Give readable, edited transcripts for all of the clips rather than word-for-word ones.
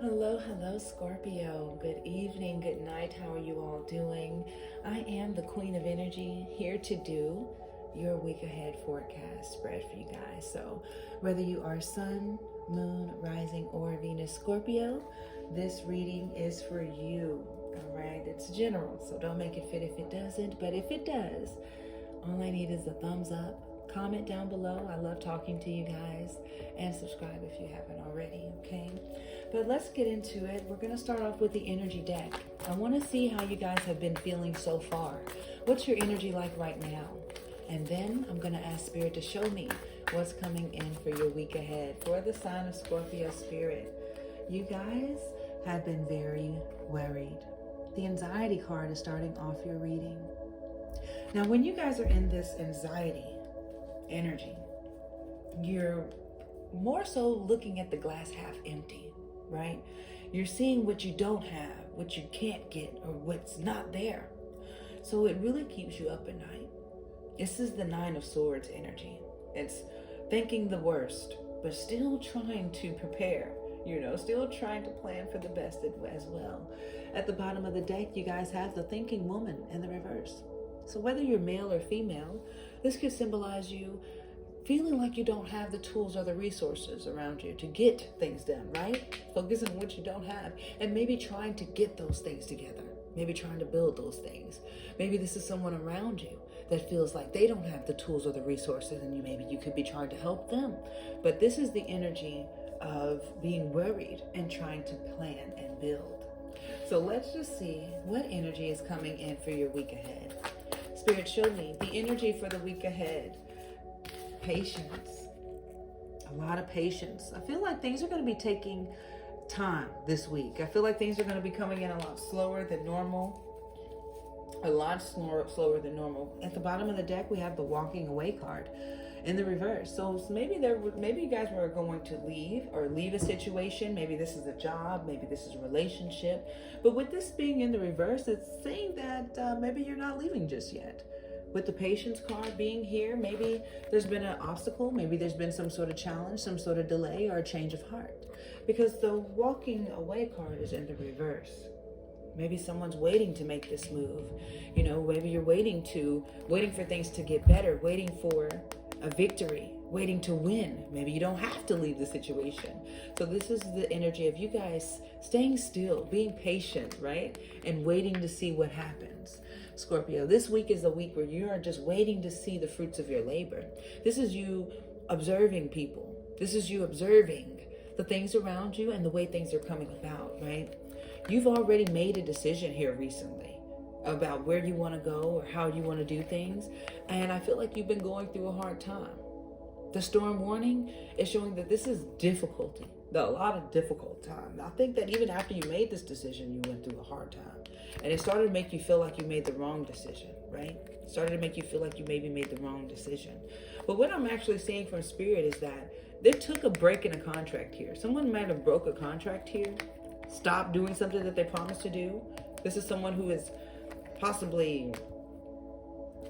Hello, hello, Scorpio. Good evening, good night. How are you all doing? I am the Queen of Energy, here to do your week ahead forecast spread for you guys. So, whether you are Sun, Moon, Rising, or Venus Scorpio, this reading is for you. All right, it's general, so don't make it fit if it doesn't. But if it does, all I need is a thumbs up, comment down below. I love talking to you guys, and subscribe if you haven't already, okay? But let's get into it. We're going to start off with the energy deck. I want to see how you guys have been feeling so far. What's your energy like right now? And then I'm going to ask Spirit to show me what's coming in for your week ahead for the sign of Scorpio Spirit. You guys have been very worried. The anxiety card is starting off your reading. Now, when you guys are in this anxiety energy, you're more so looking at the glass half empty, right? You're seeing what you don't have, what you can't get, or what's not there. So it really keeps you up at night. This is the Nine of Swords energy. It's thinking the worst, but still trying to prepare, still trying to plan for the best as well. At the bottom of the deck, you guys have the thinking woman in the reverse. So whether you're male or female, this could symbolize you feeling like you don't have the tools or the resources around you to get things done, right? Focus on what you don't have and maybe trying to get those things together. Maybe trying to build those things. Maybe this is someone around you that feels like they don't have the tools or the resources, and maybe you could be trying to help them. But this is the energy of being worried and trying to plan and build. So let's just see what energy is coming in for your week ahead. Spirit, show me the energy for the week ahead. Patience. A lot of patience. I feel like things are going to be taking time this week. I feel like things are going to be coming in a lot slower than normal. A lot slower than normal. At the bottom of the deck, we have the walking away card in the reverse. So maybe you guys were going to leave a situation. Maybe this is a job. Maybe this is a relationship. But with this being in the reverse, it's saying that maybe you're not leaving just yet. With the patience card being here, maybe there's been an obstacle. Maybe there's been some sort of challenge, some sort of delay, or a change of heart. Because the walking away card is in the reverse. Maybe someone's waiting to make this move. Maybe you're waiting for things to get better, waiting for a victory, waiting to win. Maybe you don't have to leave the situation. So this is the energy of you guys staying still, being patient, right? And waiting to see what happens. Scorpio, this week is a week where you are just waiting to see the fruits of your labor. This is you observing people. This is you observing the things around you and the way things are coming about, right? You've already made a decision here recently about where you want to go or how you want to do things. And I feel like you've been going through a hard time. The storm warning is showing that this is difficulty, a lot of difficult time. I think that even after you made this decision, you went through a hard time. And it started to make you feel like you made the wrong decision, right? It started to make you feel like you maybe made the wrong decision. But what I'm actually seeing from Spirit is that they took a break in a contract here. Someone might have broke a contract here, stopped doing something that they promised to do. This is someone who is possibly,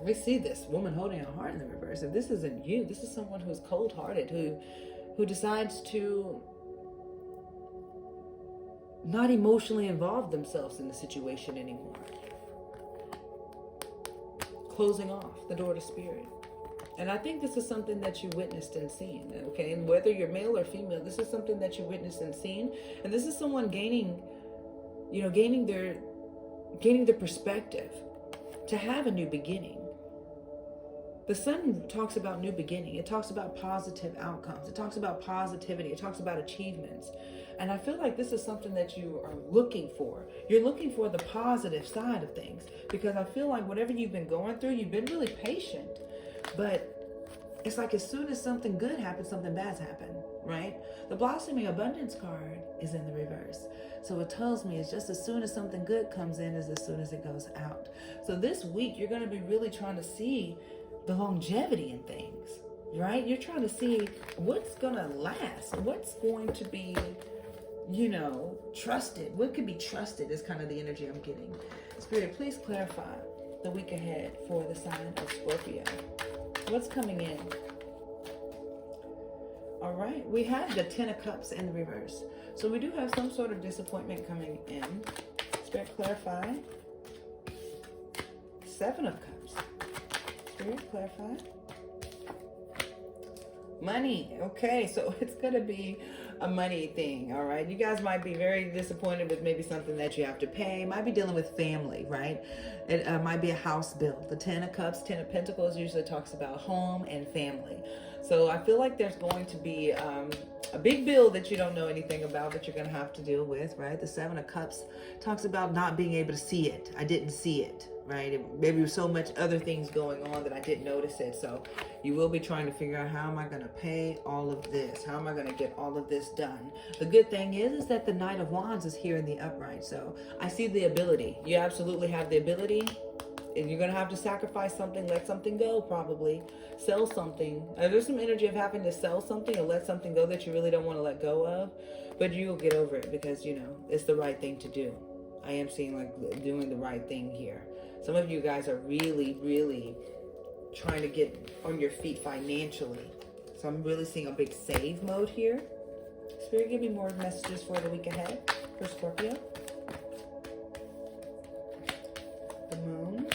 we see this woman holding a heart in the reverse. If this isn't you, this is someone who's cold-hearted, who decides to not emotionally involve themselves in the situation anymore. Closing off the door to Spirit. And I think this is something that you witnessed and seen, okay? And whether you're male or female, this is something that you witnessed and seen. And this is someone gaining their perspective to have a new beginning. The sun talks about new beginning. It talks about positive outcomes. It talks about positivity. It talks about achievements. And I feel like this is something that you are looking for. You're looking for the positive side of things, because I feel like whatever you've been going through, you've been really patient. But it's like as soon as something good happens, something bad's happened, right? The blossoming abundance card is in the reverse. So it tells me it's just as soon as something good comes in as soon as it goes out. So this week, you're going to be really trying to see the longevity in things, right? You're trying to see what's going to last, what's going to be, trusted. What could be trusted is kind of the energy I'm getting. Spirit, please clarify the week ahead for the sign of Scorpio. What's coming in? All right, we have the 10 of Cups in the reverse. So we do have some sort of disappointment coming in. Spirit, clarify. 7 of Cups. Spirit, clarify. Money. Okay, so it's going to be a money thing, all right? You guys might be very disappointed with maybe something that you have to pay. Might be dealing with family, right? It might be a house bill. The 10 of Cups, 10 of Pentacles usually talks about home and family. So I feel like there's going to be a big bill that you don't know anything about that you're going to have to deal with, right? The 7 of Cups talks about not being able to see it. I didn't see it, right? Maybe there's so much other things going on that I didn't notice it. So you will be trying to figure out, how am I going to pay all of this? How am I going to get all of this done? The good thing is that the Knight of Wands is here in the upright. So I see the ability. You absolutely have the ability. And you're going to have to sacrifice something, let something go, probably. Sell something. There's some energy of having to sell something or let something go that you really don't want to let go of. But you'll get over it because, you know, it's the right thing to do. I am seeing like doing the right thing here. Some of you guys are really, really trying to get on your feet financially. So I'm really seeing a big save mode here. Spirit, give me more messages for the week ahead for Scorpio. The Moon.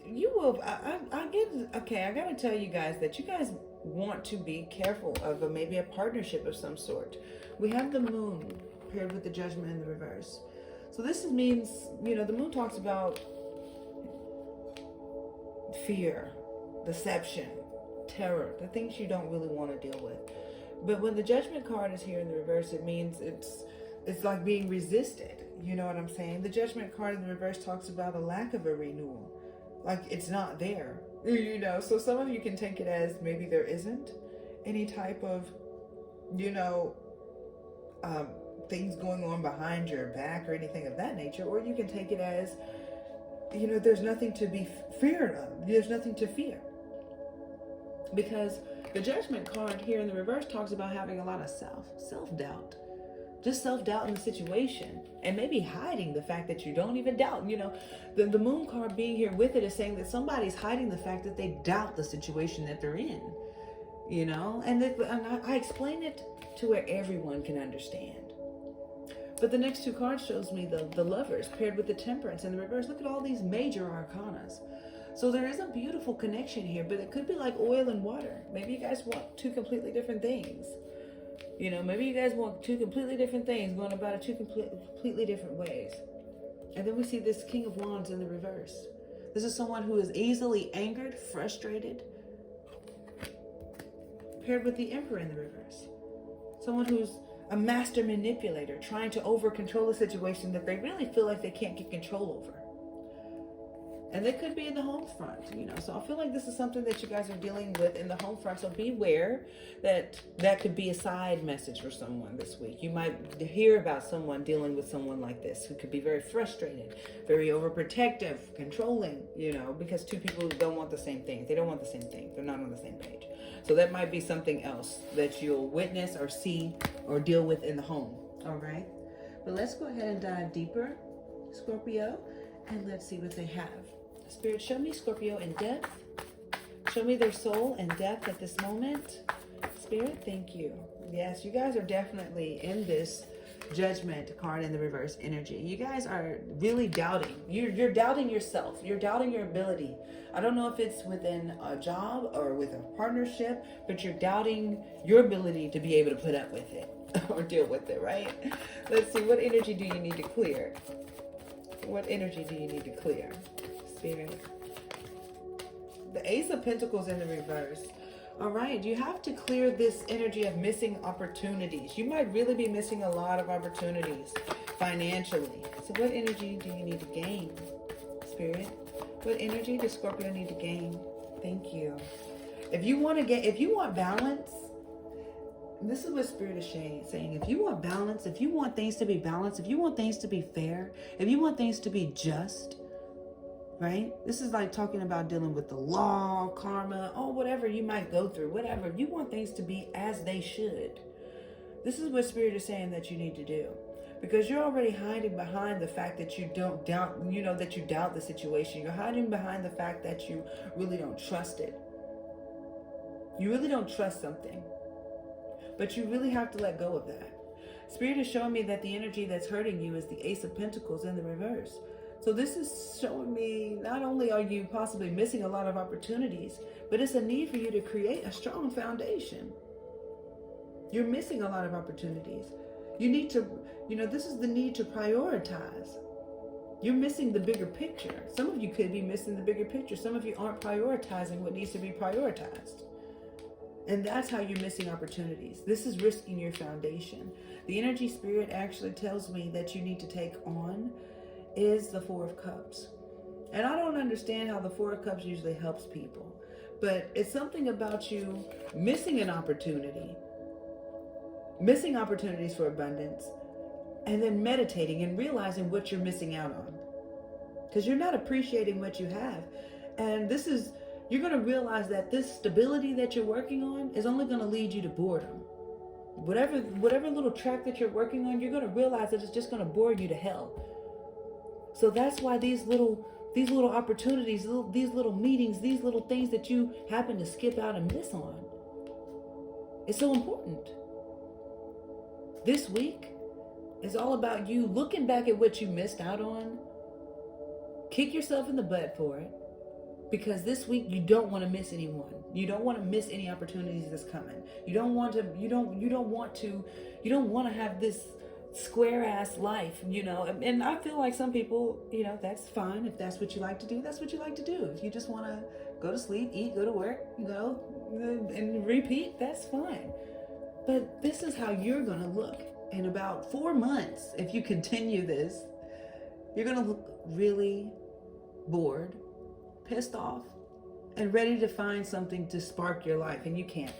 You will, I gotta tell you guys that you guys want to be careful of maybe a partnership of some sort. We have the Moon paired with the Judgment in the reverse. So this means, you know, the Moon talks about fear, deception, terror, the things you don't really want to deal with. But when the Judgment card is here in the reverse, it means it's like being resisted. You know what I'm saying? The Judgment card in the reverse talks about a lack of a renewal. Like it's not there, you know? So some of you can take it as maybe there isn't any type of, you know, things going on behind your back or anything of that nature. Or you can take it as, you know, there's nothing to be feared of. There's nothing to fear. Because the Judgment card here in the reverse talks about having a lot of self-doubt. Just self-doubt in the situation. And maybe hiding the fact that you don't even doubt. You know, the Moon card being here with it is saying that somebody's hiding the fact that they doubt the situation that they're in. You know, and I explain it to where everyone can understand. But the next two cards shows me the Lovers paired with the Temperance in the reverse. Look at all these major arcanas. So there is a beautiful connection here, but it could be like oil and water. Maybe you guys want two completely different things. You know, maybe you guys want two completely different things, going about it two completely different ways. And then we see this King of Wands in the reverse. This is someone who is easily angered, frustrated, paired with the Emperor in the reverse. Someone who's a master manipulator, trying to over-control a situation that they really feel like they can't get control over. And they could be in the home front, you know. So I feel like this is something that you guys are dealing with in the home front. So beware that that could be a side message for someone this week. You might hear about someone dealing with someone like this who could be very frustrated, very overprotective, controlling, you know, because two people don't want the same thing. They don't want the same thing. They're not on the same page. So that might be something else that you'll witness or see or deal with in the home. All right. But let's go ahead and dive deeper, Scorpio, and let's see what they have. Spirit, show me Scorpio in depth. Show me their soul in depth at this moment. Spirit, thank you. Yes, you guys are definitely in this Judgment card in the reverse energy. You guys are really doubting. You're doubting yourself. You're doubting your ability. I don't know if it's within a job or with a partnership, but you're doubting your ability to be able to put up with it or deal with it, right? Let's see, what energy do you need to clear? What energy do you need to clear? Spirit. The Ace of Pentacles in the reverse. All right, you have to clear this energy of missing opportunities. You might really be missing a lot of opportunities financially. So what energy do you need to gain, Spirit? What energy does Scorpio need to gain? Thank you. If you want balance, this is what Spirit is saying. If you want balance, if you want things to be balanced, if you want things to be fair, if you want things to be just, right? This is like talking about dealing with the law, karma, whatever you might go through, whatever. You want things to be as they should. This is what Spirit is saying that you need to do. Because you're already hiding behind the fact that you don't doubt, that you doubt the situation. You're hiding behind the fact that you really don't trust it. You really don't trust something. But you really have to let go of that. Spirit is showing me that the energy that's hurting you is the Ace of Pentacles in the reverse. So this is showing me not only are you possibly missing a lot of opportunities, but it's a need for you to create a strong foundation. You're missing a lot of opportunities. You need to, this is the need to prioritize. You're missing the bigger picture. Some of you could be missing the bigger picture. Some of you aren't prioritizing what needs to be prioritized. And that's how you're missing opportunities. This is risking your foundation. The energy spirit actually tells me that you need to take on is the Four of Cups. And I don't understand how the Four of Cups usually helps people. But it's something about you missing an opportunity. Missing opportunities for abundance, and then meditating and realizing what you're missing out on, because you're not appreciating what you have. And you're going to realize that this stability that you're working on is only going to lead you to boredom. Whatever little track that you're working on, you're going to realize that it's just going to bore you to hell. So that's why these little opportunities, these little meetings, these little things that you happen to skip out and miss on, it's so important. This week is all about you looking back at what you missed out on. Kick yourself in the butt for it. Because this week you don't want to miss anyone. You don't want to miss any opportunities that's coming. You don't want to have this square ass life, And I feel like some people, that's fine. If that's what you like to do, that's what you like to do. If you just want to go to sleep, eat, go to work, and repeat, that's fine. But this is how you're going to look in about 4 months. If you continue this, you're going to look really bored, pissed off, and ready to find something to spark your life, and you can't.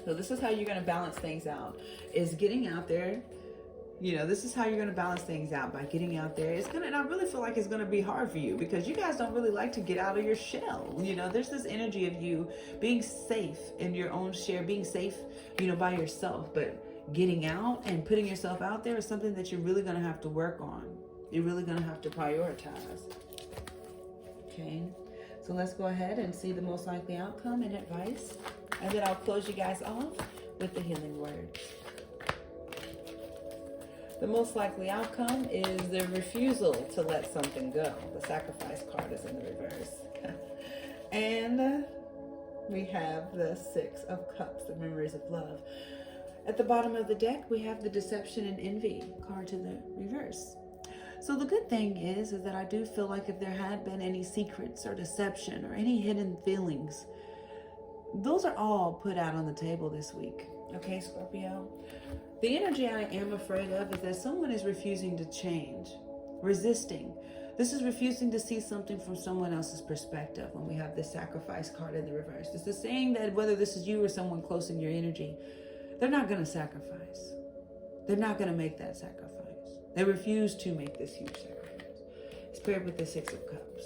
So this is how you're going to balance things out, is getting out there. This is how you're going to balance things out, by getting out there. And I really feel like it's going to be hard for you, because you guys don't really like to get out of your shell. There's this energy of you being safe in your own share, being safe, by yourself. But getting out and putting yourself out there is something that you're really going to have to work on. You're really going to have to prioritize. Okay. So let's go ahead and see the most likely outcome and advice. And then I'll close you guys off with the healing words. The most likely outcome is the refusal to let something go. The Sacrifice card is in the reverse. And we have the Six of Cups, the memories of love. At the bottom of the deck, we have the Deception and Envy card to the reverse. So the good thing is that I do feel like if there had been any secrets or deception or any hidden feelings, those are all put out on the table this week. Okay, Scorpio? The energy I am afraid of is that someone is refusing to change, resisting. This is refusing to see something from someone else's perspective when we have the Sacrifice card in the reverse. This is saying that whether this is you or someone close in your energy, they're not going to sacrifice. They're not going to make that sacrifice. They refuse to make this huge sacrifice. It's paired with the Six of Cups.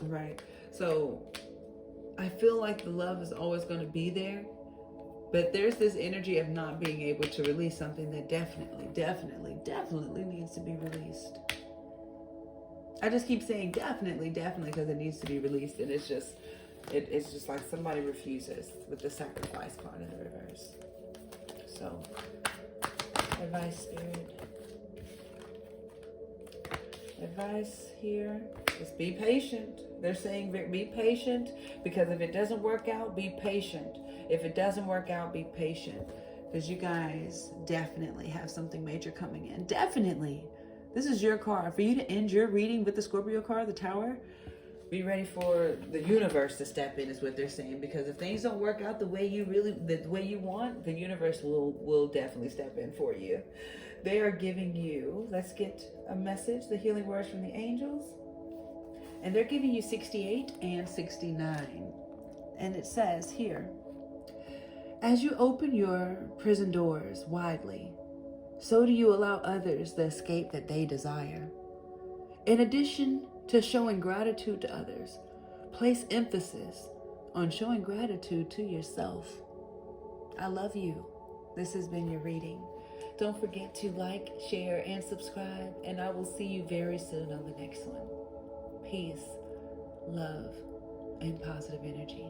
All right. So I feel like the love is always going to be there. But there's this energy of not being able to release something that definitely needs to be released. I just keep saying definitely, because it needs to be released. And it's just like somebody refuses with the Sacrifice card in the reverse. So, advice, Spirit. Advice here is be patient. They're saying be patient, because if it doesn't work out, be patient. If it doesn't work out, be patient, because you guys definitely have something major coming in. Definitely. This is your card. For you to end your reading with the Scorpio card, the Tower, be ready for the universe to step in, is what they're saying. Because if things don't work out the way you want, the universe will definitely step in for you. They are giving you, let's get a message, the healing words from the angels. And they're giving you 68 and 69. And it says here, as you open your prison doors widely, so do you allow others the escape that they desire. In addition to showing gratitude to others, place emphasis on showing gratitude to yourself. I love you. This has been your reading. Don't forget to like, share, and subscribe, and I will see you very soon on the next one. Peace, love, and positive energy.